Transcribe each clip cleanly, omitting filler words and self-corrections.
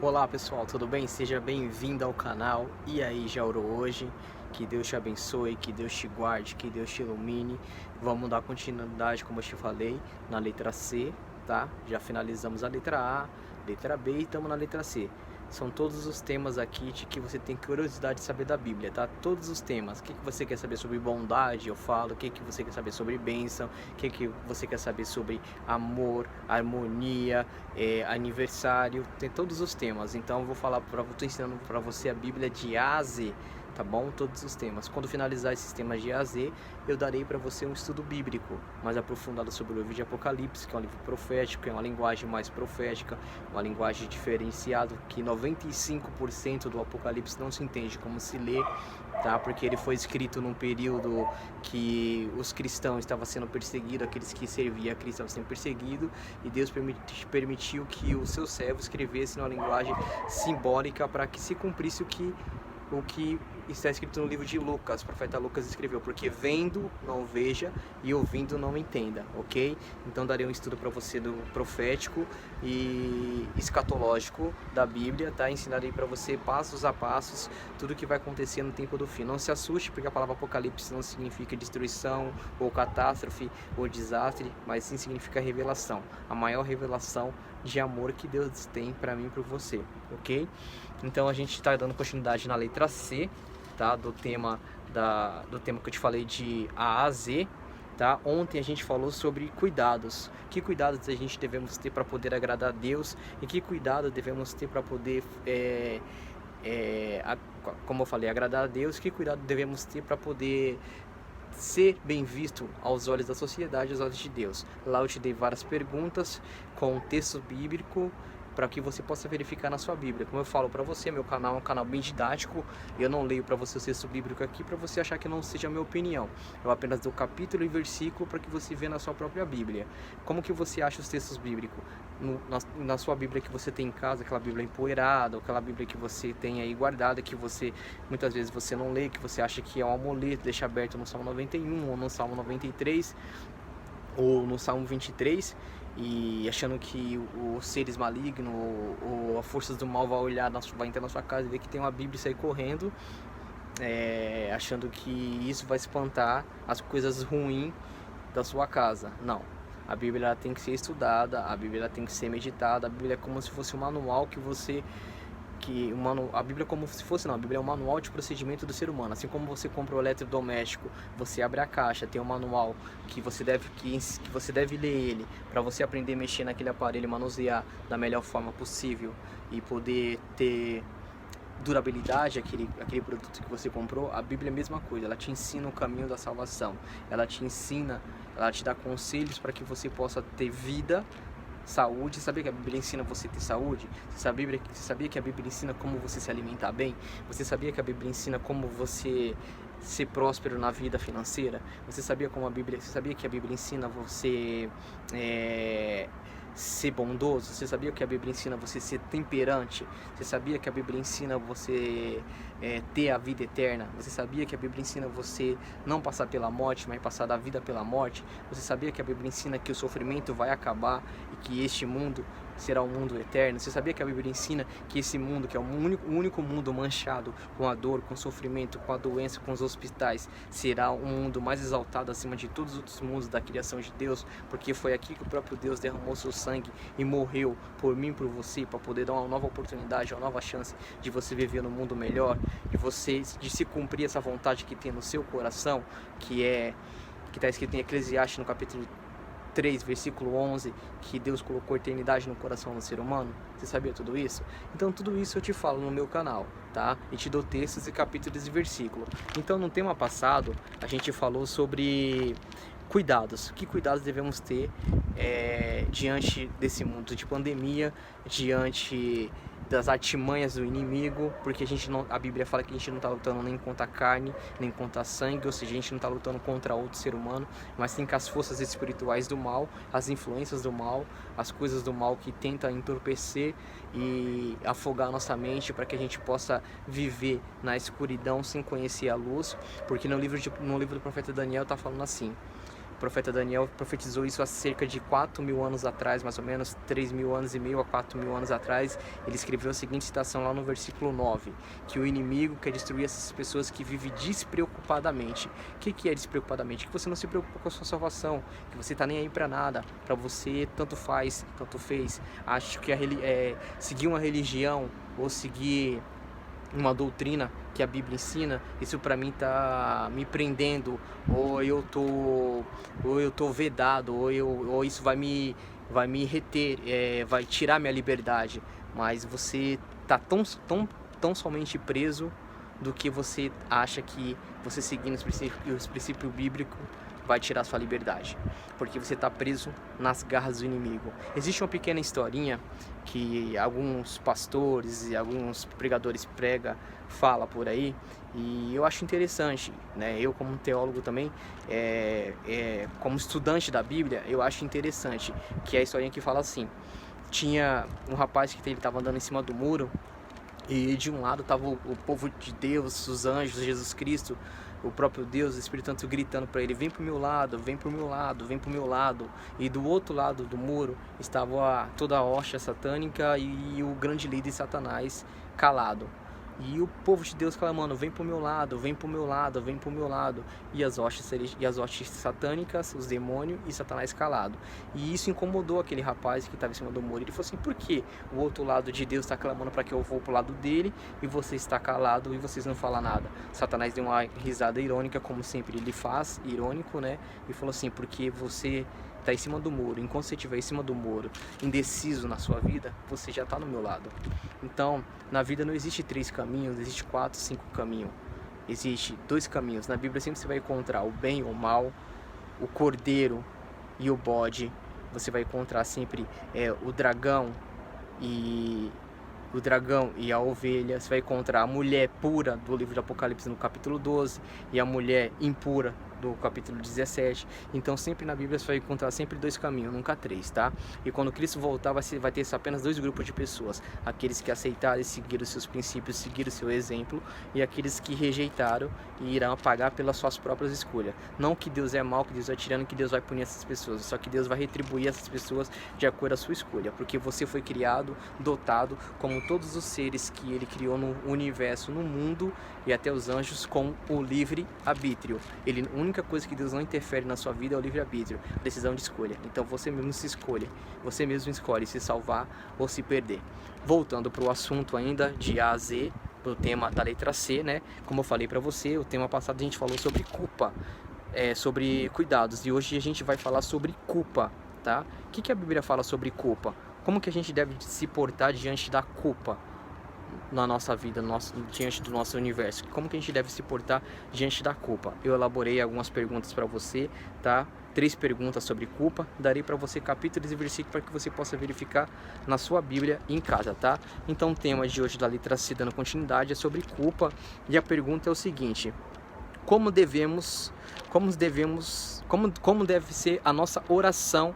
Olá pessoal, tudo bem? Seja bem-vindo ao canal. E aí, já orou hoje? Que Deus te abençoe, que Deus te guarde, que Deus te ilumine. Vamos dar continuidade, como eu te falei, na letra C, tá? Já finalizamos a letra A, letra B e estamos na letra C. São todos os temas aqui de que você tem curiosidade de saber da Bíblia, tá? Todos os temas. O que você quer saber sobre bondade? Eu falo. O que você quer saber sobre bênção? O que você quer saber sobre amor, harmonia, aniversário? Tem todos os temas. Então eu vou falar tô ensinando para você a Bíblia de A a Z, tá bom? Todos os temas. Quando finalizar esses temas de A a Z, eu darei para você um estudo bíblico mais aprofundado sobre o livro de Apocalipse, que é um livro profético, é uma linguagem mais profética, uma linguagem diferenciada, que 95% do Apocalipse não se entende como se lê, tá? Porque ele foi escrito num período que os cristãos estavam sendo perseguidos, aqueles que serviam a Cristo estavam sendo perseguidos, e Deus permitiu que o seu servo escrevesse numa linguagem simbólica para que se cumprisse o que está escrito no livro de Lucas. O profeta Lucas escreveu: porque vendo não veja e ouvindo não entenda, ok? Então darei um estudo para você do profético e escatológico da Bíblia, tá? Ensinarei para você passos a passos tudo o que vai acontecer no tempo do fim. Não se assuste, porque a palavra Apocalipse não significa destruição ou catástrofe ou desastre, mas sim significa revelação, a maior revelação de amor que Deus tem para mim e para você, ok? Então a gente está dando continuidade na letra C, tá? Do tema que eu te falei de A a Z, tá? Ontem a gente falou sobre cuidados. Que cuidados a gente devemos ter para poder agradar a Deus e que cuidado devemos ter para poder, como eu falei, agradar a Deus. Que cuidado devemos ter para poder ser bem visto aos olhos da sociedade, aos olhos de Deus. Lá eu te dei várias perguntas com texto bíblico para que você possa verificar na sua Bíblia. Como eu falo para você, meu canal é um canal bem didático. Eu não leio para você o texto bíblico aqui para você achar que não seja a minha opinião. Eu apenas dou capítulo e versículo para que você veja na sua própria Bíblia. Como que você acha os textos bíblicos? Na sua Bíblia que você tem em casa, aquela Bíblia empoeirada, ou aquela Bíblia que você tem aí guardada, que você muitas vezes você não lê, que você acha que é um amuleto, deixa aberto no Salmo 91 ou no Salmo 93 ou no Salmo 23, e achando que os seres malignos ou as forças do mal vai entrar na sua casa e ver que tem uma Bíblia e sair correndo, achando que isso vai espantar as coisas ruins da sua casa. Não. A Bíblia tem que ser estudada, a Bíblia tem que ser meditada, a Bíblia é como se fosse um manual a Bíblia é como se fosse, não, a Bíblia é um manual de procedimento do ser humano. Assim como você compra o eletrodoméstico, você abre a caixa, tem um manual que você deve ler ele para você aprender a mexer naquele aparelho e manusear da melhor forma possível e poder ter durabilidade aquele produto que você comprou. A Bíblia é a mesma coisa, ela te ensina o caminho da salvação, ela te dá conselhos para que você possa ter vida, saúde. Sabia que a Bíblia ensina você a ter saúde? Você sabia que a Bíblia ensina como você se alimentar bem? Você sabia que a Bíblia ensina como você ser próspero na vida financeira? Você sabia que a Bíblia ensina você ser bondoso? Você sabia que a Bíblia ensina você ser temperante? Você sabia que a Bíblia ensina você ter a vida eterna? Você sabia que a Bíblia ensina você não passar pela morte, mas passar da vida pela morte? Você sabia que a Bíblia ensina que o sofrimento vai acabar e que este mundo será um mundo eterno? Você sabia que a Bíblia ensina que esse mundo, que é o único mundo manchado com a dor, com o sofrimento, com a doença, com os hospitais, será um mundo mais exaltado acima de todos os outros mundos da criação de Deus? Porque foi aqui que o próprio Deus derramou seu sangue e morreu por mim e por você, para poder dar uma nova oportunidade, uma nova chance de você viver num mundo melhor, de se cumprir essa vontade que tem no seu coração, que está escrito em Eclesiastes no capítulo 3, versículo 11, que Deus colocou eternidade no coração do ser humano. Você sabia tudo isso? Então tudo isso eu te falo no meu canal, tá? E te dou textos e capítulos e versículos. Então no tema passado a gente falou sobre cuidados. Que cuidados devemos ter diante desse mundo de pandemia, diante das artimanhas do inimigo, porque a Bíblia fala que a gente não está lutando nem contra a carne, nem contra a sangue, ou seja, a gente não está lutando contra outro ser humano, mas sim com as forças espirituais do mal, as influências do mal, as coisas do mal que tentam entorpecer e afogar a nossa mente para que a gente possa viver na escuridão sem conhecer a luz, porque no livro do profeta Daniel está falando assim: O profeta Daniel profetizou isso há cerca de 4.000 anos atrás, mais ou menos, 3.000 anos e meio a 4.000 anos atrás. Ele escreveu a seguinte citação lá no versículo 9, que o inimigo quer destruir essas pessoas que vivem despreocupadamente. O que é despreocupadamente? Que você não se preocupa com a sua salvação, que você tá nem aí para nada, para você tanto faz, tanto fez. Acho que seguir uma religião ou seguir uma doutrina que a Bíblia ensina, isso para mim tá me prendendo, ou eu tô vedado, ou isso vai me reter, vai tirar minha liberdade. Mas você tá tão somente preso do que você acha que você seguindo os princípios bíblicos vai tirar sua liberdade, porque você está preso nas garras do inimigo. Existe uma pequena historinha que alguns pastores e alguns pregadores fala por aí, e eu acho interessante, né? Eu como teólogo também, como estudante da Bíblia, eu acho interessante, que é a historinha que fala assim: tinha um rapaz que ele estava andando em cima do muro, e de um lado estava o povo de Deus, os anjos, Jesus Cristo, o próprio Deus, o Espírito Santo gritando para ele: vem pro meu lado, vem pro meu lado, vem pro meu lado. E do outro lado do muro estava toda a hoxa satânica e o grande líder Satanás calado. E o povo de Deus clamando: vem pro meu lado, vem pro meu lado, vem pro meu lado. E as hostes satânicas, os demônios e Satanás calado. E isso incomodou aquele rapaz que estava em cima do muro. Ele falou assim: por que o outro lado de Deus está clamando para que eu vou pro lado dele e você está calado e vocês não falam nada? Satanás deu uma risada irônica, como sempre ele faz, irônico, né? E falou assim: porque você está em cima do muro. Enquanto você estiver em cima do muro, indeciso na sua vida, você já está no meu lado. Então, na vida não existe 3 caminhos, existe 4, 5 caminhos. Existe 2 caminhos. Na Bíblia sempre você vai encontrar o bem ou o mal, o cordeiro e o bode. Você vai encontrar sempre o dragão e a ovelha. Você vai encontrar a mulher pura do livro de Apocalipse no capítulo 12 e a mulher impura do capítulo 17. Então sempre na Bíblia você vai encontrar sempre 2 caminhos, nunca 3, tá? E quando Cristo voltar vai ter apenas 2 grupos de pessoas: aqueles que aceitaram e seguiram os seus princípios, seguiram o seu exemplo, e aqueles que rejeitaram e irão pagar pelas suas próprias escolhas. Não que Deus é mau, que Deus é tirano, que Deus vai punir essas pessoas, só que Deus vai retribuir essas pessoas de acordo com a sua escolha, porque você foi criado, dotado, como todos os seres que Ele criou no universo, no mundo e até os anjos, com o livre-arbítrio. A única coisa que Deus não interfere na sua vida é o livre-arbítrio, decisão de escolha. Então você mesmo se escolhe, você mesmo escolhe se salvar ou se perder. Voltando para o assunto ainda de A a Z, do tema da letra C, né? Como eu falei para você, o tema passado a gente falou sobre culpa, sobre cuidados, e hoje a gente vai falar sobre culpa, tá? O que a Bíblia fala sobre culpa? Como que a gente deve se portar diante da culpa na nossa vida, diante do nosso universo? Como que a gente deve se portar diante da culpa? Eu elaborei algumas perguntas para você, tá? 3 perguntas sobre culpa. Darei para você capítulos e versículos para que você possa verificar na sua Bíblia em casa, tá? Então o tema de hoje da letra C, dando continuidade, é sobre culpa. E a pergunta é o seguinte: como deve ser a nossa oração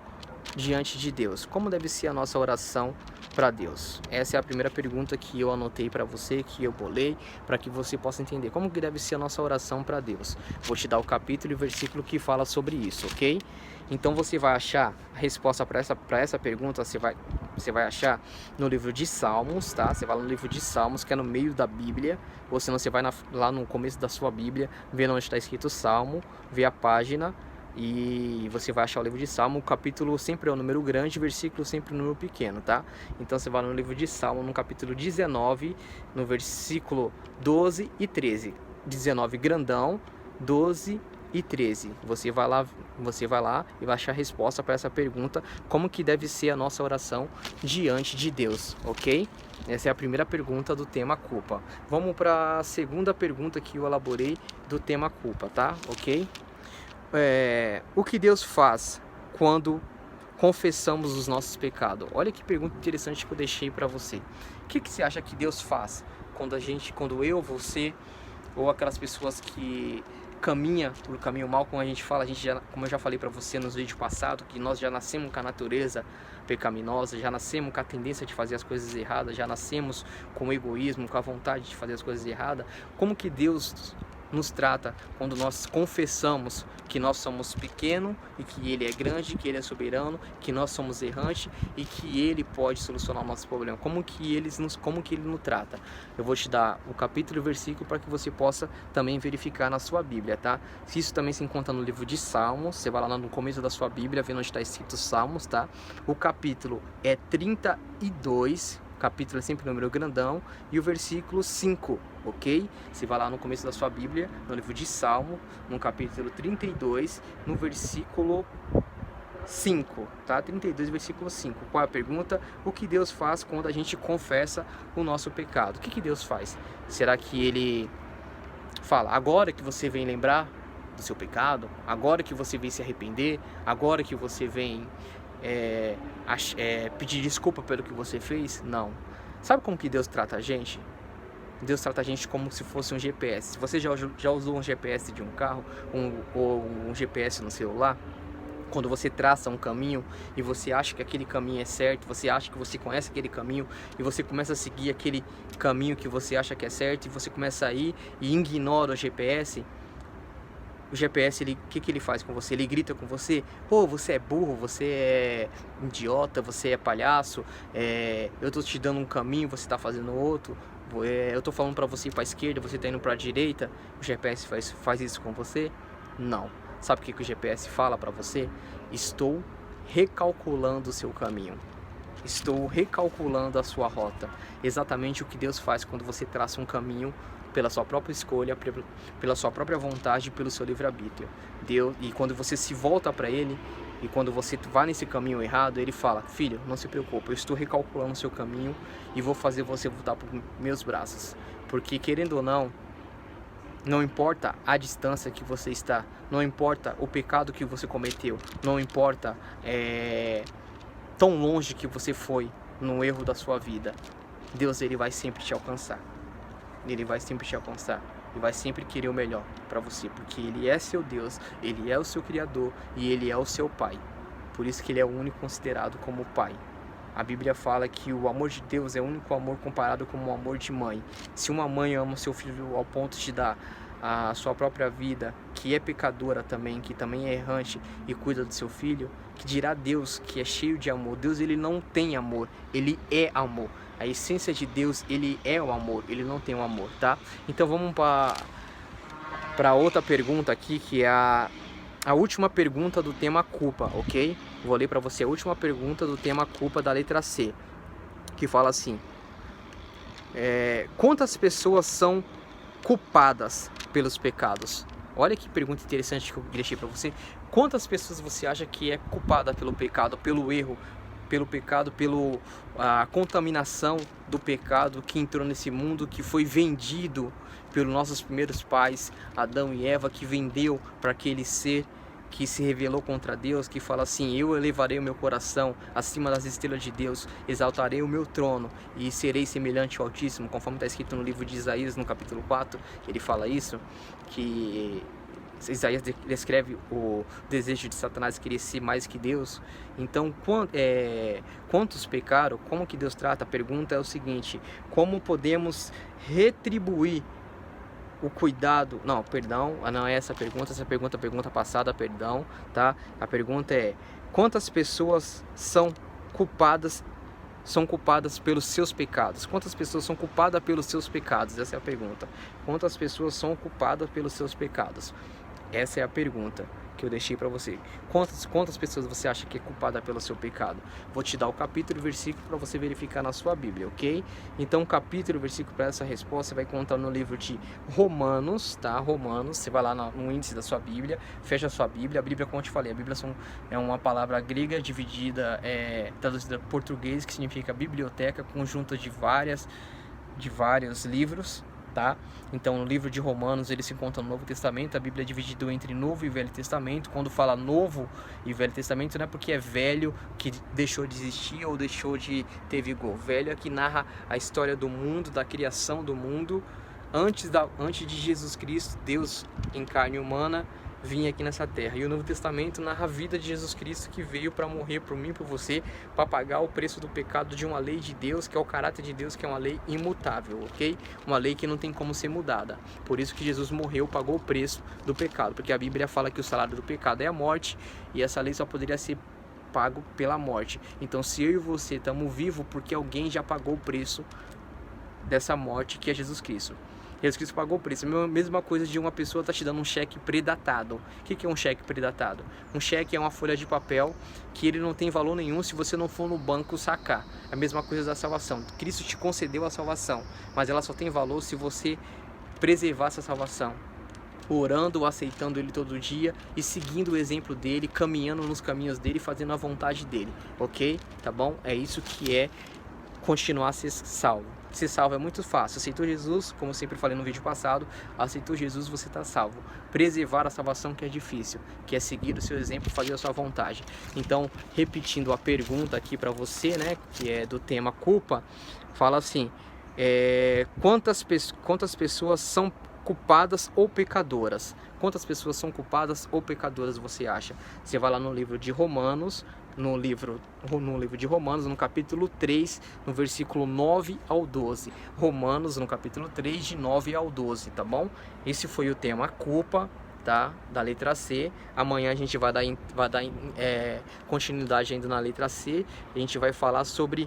diante de Deus? Como deve ser a nossa oração para Deus? Essa é a primeira pergunta que eu anotei para você, que eu bolei, para que você possa entender como que deve ser a nossa oração para Deus. Vou te dar o capítulo e o versículo que fala sobre isso, ok? Então você vai achar a resposta para essa pergunta, você vai achar no livro de Salmos, tá? Você vai no livro de Salmos, que é no meio da Bíblia, ou senão você vai lá no começo da sua Bíblia, vê onde está escrito Salmo, vê a página, e você vai achar o livro de Salmo. O capítulo sempre é um número grande, o versículo sempre um número pequeno, tá? Então você vai no livro de Salmo, no capítulo 19, no versículo 12 e 13. 19 grandão, 12 e 13. Você vai lá e vai achar a resposta para essa pergunta: como que deve ser a nossa oração diante de Deus, ok? Essa é a primeira pergunta do tema culpa. Vamos para a segunda pergunta que eu elaborei do tema culpa, tá? Ok? O que Deus faz quando confessamos os nossos pecados? Olha que pergunta interessante que eu deixei para você. O que você acha que Deus faz quando eu, você ou aquelas pessoas que caminham por caminho mal, como a gente fala, como eu já falei para você nos vídeos passados, que nós já nascemos com a natureza pecaminosa, já nascemos com a tendência de fazer as coisas erradas, já nascemos com o egoísmo, com a vontade de fazer as coisas erradas. Como que Deus nos trata quando nós confessamos que nós somos pequenos e que Ele é grande, que Ele é soberano, que nós somos errantes e que Ele pode solucionar o nosso problema. Como que Ele nos trata? Eu vou te dar o capítulo e o versículo para que você possa também verificar na sua Bíblia, tá? Isso também se encontra no livro de Salmos. Você vai lá no começo da sua Bíblia, vendo onde está escrito Salmos, tá? O capítulo é 32, o capítulo é sempre número grandão, e o versículo 5, ok? Você vai lá no começo da sua Bíblia, no livro de Salmo, no capítulo 32, no versículo 5, tá? 32, versículo 5. Qual é a pergunta? O que Deus faz quando a gente confessa o nosso pecado? O que Deus faz? Será que Ele fala, agora que você vem lembrar do seu pecado, agora que você vem se arrepender, agora que você vem pedir desculpa pelo que você fez? Não. Sabe como que Deus trata a gente? Deus trata a gente como se fosse um GPS. Você já usou um GPS de um carro ou um GPS no celular? Quando você traça um caminho e você acha que aquele caminho é certo, você acha que você conhece aquele caminho e você começa a seguir aquele caminho que você acha que é certo e você começa a ir e ignora o GPS. O GPS, o que ele faz com você? Ele grita com você: "Pô, você é burro, você é idiota, você é palhaço, eu tô te dando um caminho, você tá fazendo outro, eu tô falando pra você ir pra esquerda, você tá indo pra direita." O GPS faz isso com você? Não. Sabe o que o GPS fala pra você? Estou recalculando o seu caminho. Estou recalculando a sua rota. Exatamente o que Deus faz quando você traça um caminho pela sua própria escolha, pela sua própria vontade, pelo seu livre-arbítrio. E quando você se volta para Ele, e quando você vai nesse caminho errado, Ele fala: "Filho, não se preocupe, eu estou recalculando o seu caminho e vou fazer você voltar para os meus braços." Porque, querendo ou não, não importa a distância que você está, não importa o pecado que você cometeu, não importa tão longe que você foi no erro da sua vida, Deus, Ele vai sempre te alcançar. Ele vai sempre te alcançar e vai sempre querer o melhor para você, porque Ele é seu Deus, Ele é o seu Criador e Ele é o seu Pai. Por isso que Ele é o único considerado como Pai. A Bíblia fala que o amor de Deus é o único amor comparado com o amor de mãe. Se uma mãe ama seu filho ao ponto de dar a sua própria vida, que é pecadora também, que também é errante e cuida do seu filho, que dirá Deus, que é cheio de amor? Deus, Ele não tem amor, Ele é amor. A essência de Deus, Ele é o amor, Ele não tem o amor, tá? Então vamos para outra pergunta aqui, que é a última pergunta do tema culpa, ok? Vou ler para você a última pergunta do tema culpa da letra C, que fala assim: quantas pessoas são culpadas pelos pecados? Olha que pergunta interessante que eu deixei para você. Quantas pessoas você acha que é culpada pelo pecado, pelo erro, pelo pecado, pela contaminação do pecado que entrou nesse mundo, que foi vendido pelos nossos primeiros pais, Adão e Eva, que vendeu para aquele ser que se revelou contra Deus, que fala assim: "Eu elevarei o meu coração acima das estrelas de Deus, exaltarei o meu trono e serei semelhante ao Altíssimo", conforme está escrito no livro de Isaías, no capítulo 4, ele fala isso, que Isaías descreve o desejo de Satanás querer ser mais que Deus. Então, quantos pecaram? Como que Deus trata? A pergunta é o seguinte: como podemos retribuir o cuidado? Não, perdão, não é essa pergunta, a pergunta passada, perdão, tá? A pergunta é: quantas pessoas são culpadas pelos seus pecados? Quantas pessoas são culpadas pelos seus pecados? Essa é a pergunta. Quantas pessoas são culpadas pelos seus pecados? Essa é a pergunta que eu deixei para você. Quantas pessoas você acha que é culpada pelo seu pecado? Vou te dar o capítulo e o versículo para você verificar na sua Bíblia, ok? Então, o capítulo e o versículo para essa resposta você vai encontrar no livro de Romanos, tá? Romanos, você vai lá no índice da sua Bíblia, fecha a sua Bíblia. A Bíblia, como eu te falei, a Bíblia é uma palavra grega dividida, traduzida para português, que significa biblioteca, conjunto de vários livros, tá? Então, no livro de Romanos ele se encontra no Novo Testamento. A Bíblia é dividida entre Novo e Velho Testamento. Quando fala Novo e Velho Testamento, não é porque é velho que deixou de existir ou deixou de ter vigor. Velho é que narra a história do mundo, da criação do mundo, antes de Jesus Cristo, Deus em carne humana, vir aqui nessa terra. E o Novo Testamento narra a vida de Jesus Cristo, que veio para morrer por mim, por você, para pagar o preço do pecado de uma lei de Deus, que é o caráter de Deus, que é uma lei imutável, ok? Uma lei que não tem como ser mudada. Por isso que Jesus morreu, pagou o preço do pecado, porque a Bíblia fala que o salário do pecado é a morte, e essa lei só poderia ser pago pela morte. Então, se eu e você estamos vivos, porque alguém já pagou o preço dessa morte, que é Jesus Cristo. Jesus Cristo pagou o preço. A mesma coisa de uma pessoa estar te dando um cheque predatado. O que é um cheque predatado? Um cheque é uma folha de papel que ele não tem valor nenhum se você não for no banco sacar. A mesma coisa da salvação. Cristo te concedeu a salvação, mas ela só tem valor se você preservar essa salvação, orando, aceitando Ele todo dia e seguindo o exemplo dele, caminhando nos caminhos dele, fazendo a vontade dele, ok? Tá bom? É isso que é continuar a ser salvo. Ser salvo é muito fácil. Aceitou Jesus, como eu sempre falei no vídeo passado, aceitou Jesus, você está salvo. Preservar a salvação que é difícil, que é seguir o seu exemplo, fazer a sua vontade. Então, repetindo a pergunta aqui para você, né, que é do tema culpa, fala assim: quantas pessoas são culpadas ou pecadoras? Quantas pessoas são culpadas ou pecadoras você acha? Você vai lá no livro de Romanos, no livro de Romanos, no capítulo 3, no versículo 9 ao 12. Romanos, no capítulo 3, de 9 ao 12, tá bom? Esse foi o tema culpa, tá? Da letra C. Amanhã a gente vai dar continuidade ainda na letra C. A gente vai falar sobre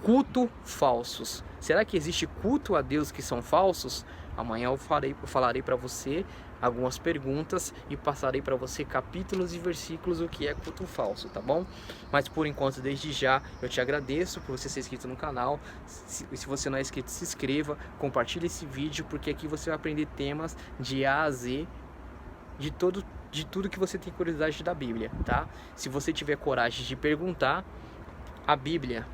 culto falsos. Será que existe culto a Deus que são falsos? Amanhã eu falarei para você algumas perguntas e passarei para você capítulos e versículos o que é culto falso, tá bom? Mas por enquanto, desde já, eu te agradeço por você ser inscrito no canal. Se você não é inscrito, se inscreva, compartilhe esse vídeo, porque aqui você vai aprender temas de A a Z, de tudo que você tem curiosidade da Bíblia, tá? Se você tiver coragem de perguntar, a Bíblia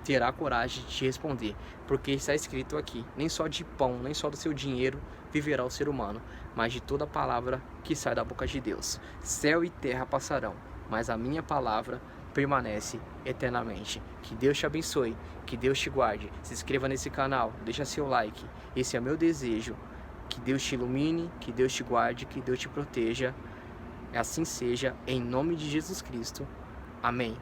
terá coragem de te responder, porque está escrito aqui: nem só de pão, nem só do seu dinheiro viverá o ser humano, mas de toda palavra que sai da boca de Deus. Céu e terra passarão, mas a minha palavra permanece eternamente. Que Deus te abençoe, que Deus te guarde. Se inscreva nesse canal, deixa seu like. Esse é o meu desejo. Que Deus te ilumine, que Deus te guarde, que Deus te proteja. Assim seja, em nome de Jesus Cristo. Amém.